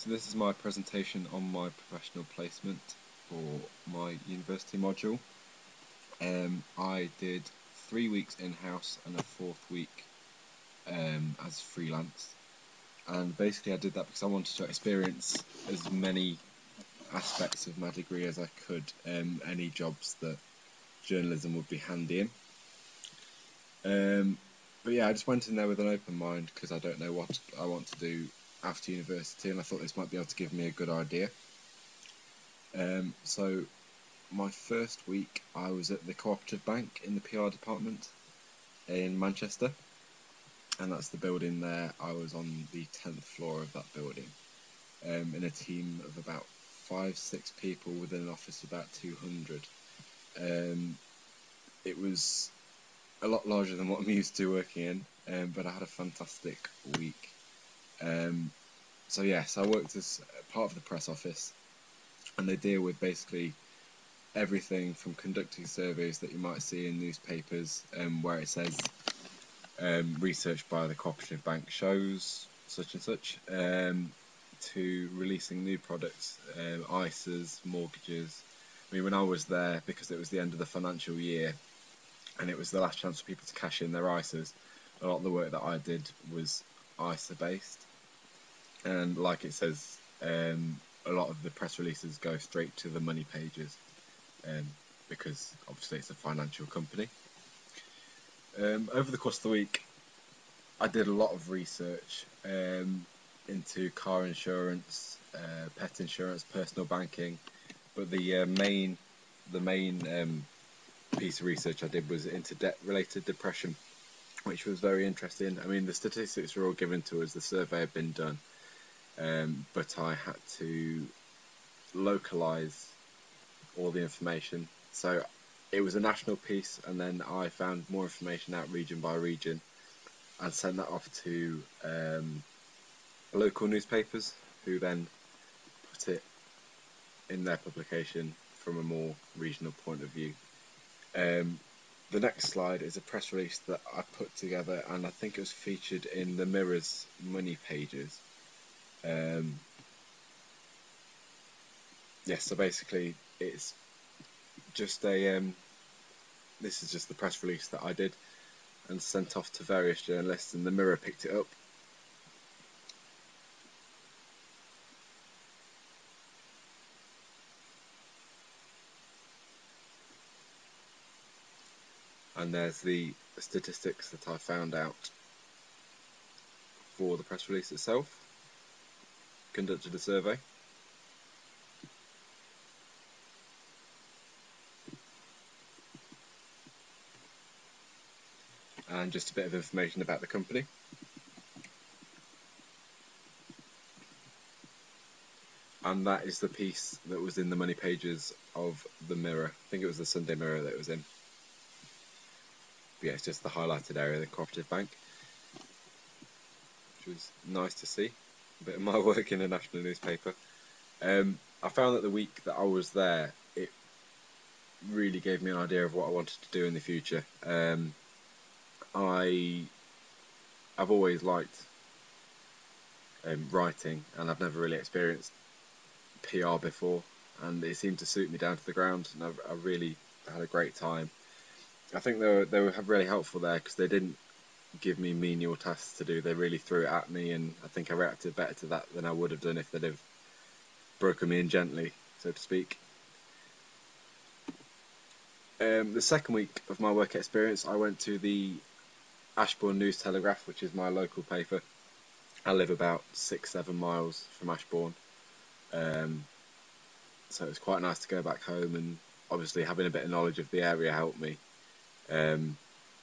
So this is my presentation on my professional placement for my university module. I did 3 weeks in-house and a fourth week as freelance, and basically I did that because I wanted to experience as many aspects of my degree as I could, any jobs that journalism would be handy in. But yeah, I just went in there with an open mind because I don't know what I want to do after university, and I thought this might be able to give me a good idea. So my first week I was at the Cooperative Bank in the PR department in Manchester, and that's the building there. I was on the 10th floor of that building, in a team of about 5-6 people within an office of about 200. It was a lot larger than what I'm used to working in, but I had a fantastic week. So yes, I worked as part of the press office, and they deal with basically everything from conducting surveys that you might see in newspapers, where it says research by the Cooperative Bank shows such and such, to releasing new products, ISAs, mortgages. I mean, when I was there, because it was the end of the financial year and it was the last chance for people to cash in their ISAs, a lot of the work that I did was ISA based, and like it says, a lot of the press releases go straight to the money pages, because obviously it's a financial company. Over the course of the week I did a lot of research into car insurance, pet insurance, personal banking, but the main piece of research I did was into debt-related depression, which was very interesting. I mean, the statistics were all given to us, the survey had been done, but I had to localise all the information. So it was a national piece, and then I found more information out region by region and sent that off to local newspapers, who then put it in their publication from a more regional point of view. The next slide is a press release that I put together, and I think it was featured in the Mirror's money pages. Yes, so basically it's just a this is just the press release that I did and sent off to various journalists, and the Mirror picked it up. And there's the statistics that I found out for the press release itself. Conducted a survey. And just a bit of information about the company. And that is the piece that was in the money pages of the Mirror. I think it was the Sunday Mirror that it was in. But yeah, it's just the highlighted area of the Cooperative Bank, which was nice to see. A bit of my work in a national newspaper. I found that the week that I was there, it really gave me an idea of what I wanted to do in the future. I've always liked writing, and I've never really experienced PR before, and it seemed to suit me down to the ground, and I really had a great time. I think they were really helpful there, because they didn't give me menial tasks to do. They really threw it at me, and I think I reacted better to that than I would have done if they'd have broken me in gently, so to speak. The second week of my work experience, I went to the Ashbourne News Telegraph, which is my local paper. I live about 6-7 miles from Ashbourne, so it's quite nice to go back home, and obviously having a bit of knowledge of the area helped me,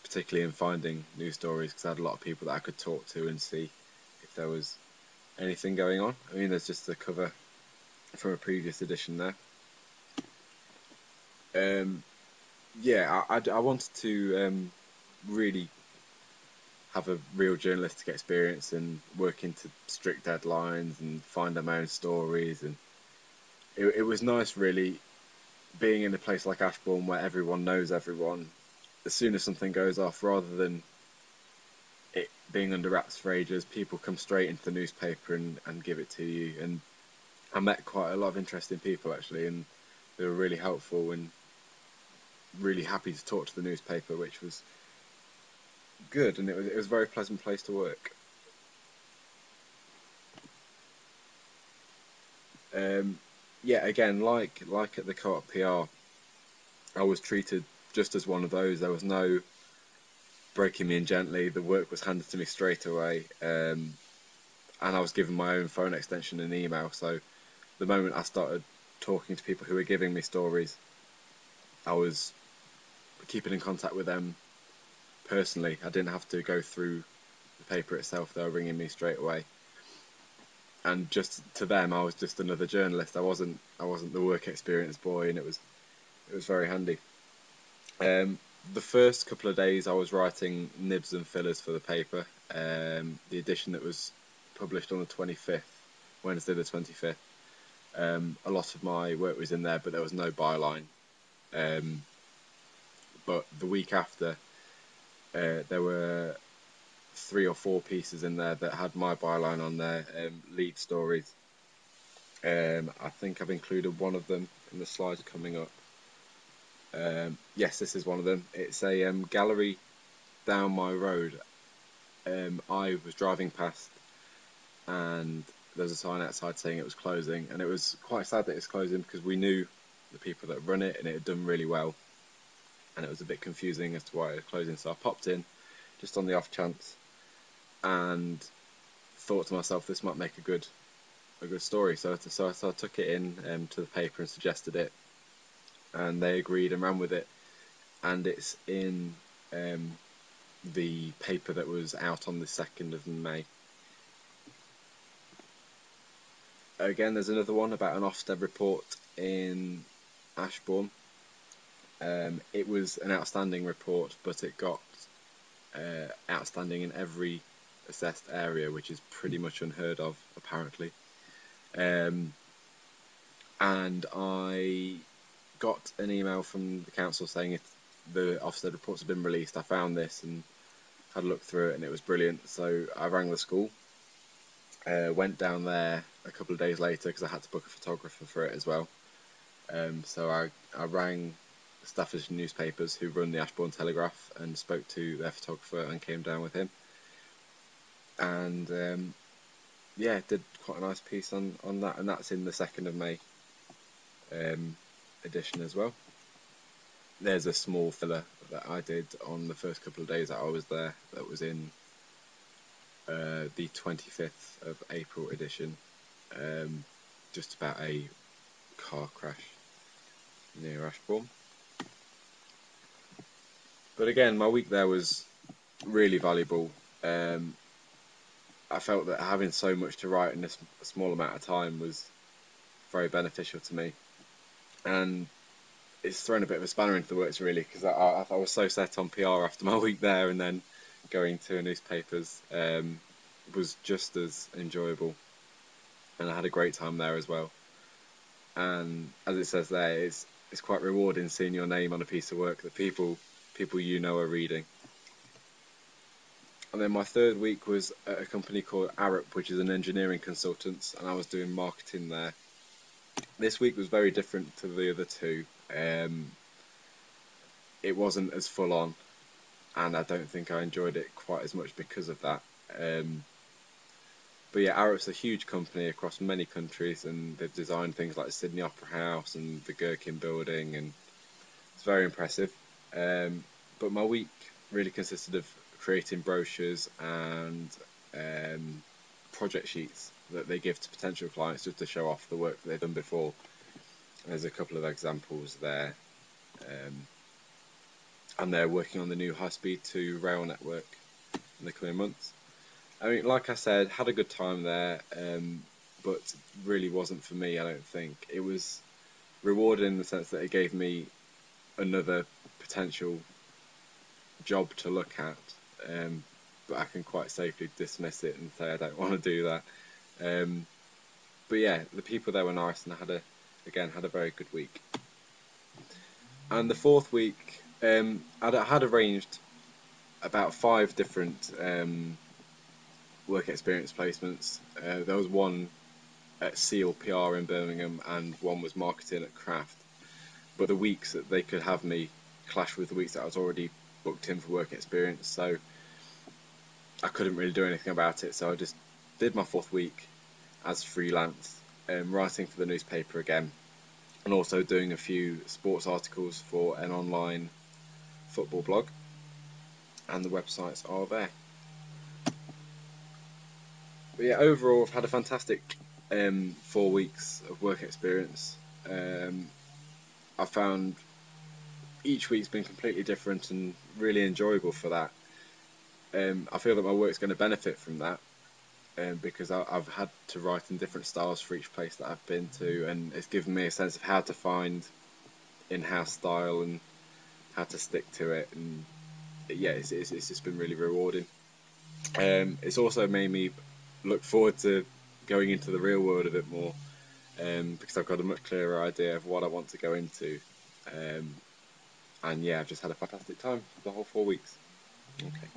particularly in finding news stories, because I had a lot of people that I could talk to and see if there was anything going on. I mean, there's just a cover from a previous edition there. Yeah, I wanted to really have a real journalistic experience and work into strict deadlines and find my own stories, and it was nice really being in a place like Ashbourne where everyone knows everyone. As soon as something goes off, rather than it being under wraps for ages, people come straight into the newspaper and give it to you. And I met quite a lot of interesting people actually, and they were really helpful and really happy to talk to the newspaper, which was good, and it was a very pleasant place to work. Yeah, again, like at the Co-op PR, I was treated just as one of those. There was no breaking me in gently. The work was handed to me straight away, and I was given my own phone extension and email. So the moment I started talking to people who were giving me stories, I was keeping in contact with them personally. I didn't have to go through the paper itself. They were ringing me straight away. And just to them, I was just another journalist. I wasn't the work experience boy, and it was very handy. The first couple of days, I was writing nibs and fillers for the paper. The edition that was published on the 25th, Wednesday the 25th. A lot of my work was in there, but there was no byline. But the week after, there were 3 or 4 pieces in there that had my byline on there, lead stories. I think I've included one of them in the slides coming up. Yes, this is one of them. It's a gallery down my road. I was driving past, and there was a sign outside saying it was closing, and it was quite sad that it's closing because we knew the people that run it, and it had done really well, and it was a bit confusing as to why it was closing. So I popped in just on the off chance, and thought to myself, this might make a good story. So I took it in to the paper and suggested it, and they agreed and ran with it. And it's in the paper that was out on the 2nd of May. Again, there's another one about an Ofsted report in Ashbourne. It was an outstanding report, but it got outstanding in every assessed area, which is pretty much unheard of, apparently. And I got an email from the council saying if the Ofsted reports had been released. I found this and had a look through it, and it was brilliant. So I rang the school, went down there a couple of days later because I had to book a photographer for it as well. So I rang Staffordshire Newspapers, who run the Ashbourne Telegraph, and spoke to their photographer and came down with him. And yeah, did quite a nice piece on that, and that's in the 2nd of May edition as well. There's a small filler that I did on the first couple of days that I was there that was in the 25th of April edition, just about a car crash near Ashbourne. But again, my week there was really valuable. I felt that having so much to write in a small amount of time was very beneficial to me, and it's thrown a bit of a spanner into the works really, because I was so set on PR after my week there, and then going to newspapers was just as enjoyable, and I had a great time there as well. And as it says there, it's quite rewarding seeing your name on a piece of work that people you know are reading. And then my third week was at a company called Arup, which is an engineering consultant, and I was doing marketing there. This week was very different to the other two. It wasn't as full on, and I don't think I enjoyed it quite as much because of that. But yeah, Arup's a huge company across many countries, and they've designed things like the Sydney Opera House and the Gherkin Building, and it's very impressive. But my week really consisted of creating brochures and project sheets that they give to potential clients just to show off the work that they've done before. There's a couple of examples there. And they're working on the new high-speed 2 rail network in the coming months. I mean, like I said, had a good time there, but really wasn't for me, I don't think. It was rewarding in the sense that it gave me another potential job to look at, but I can quite safely dismiss it and say I don't want to do that. But yeah, the people there were nice, and I had a very good week. And the fourth week, I had arranged about 5 different work experience placements. There was one at Seal PR in Birmingham, and one was marketing at Craft. But the weeks that they could have me clashed with the weeks that I was already booked in for work experience, so I couldn't really do anything about it. So I just did my 4th week as freelance, writing for the newspaper again, and also doing a few sports articles for an online football blog, and the websites are there. But yeah, overall I've had a fantastic 4 weeks of work experience. I found each week's been completely different and really enjoyable for that. I feel that my work's going to benefit from that, because I've had to write in different styles for each place that I've been to, and it's given me a sense of how to find in-house style and how to stick to it, and yeah, it's just been really rewarding. It's also made me look forward to going into the real world a bit more, because I've got a much clearer idea of what I want to go into, and yeah, I've just had a fantastic time for the whole 4 weeks. Okay.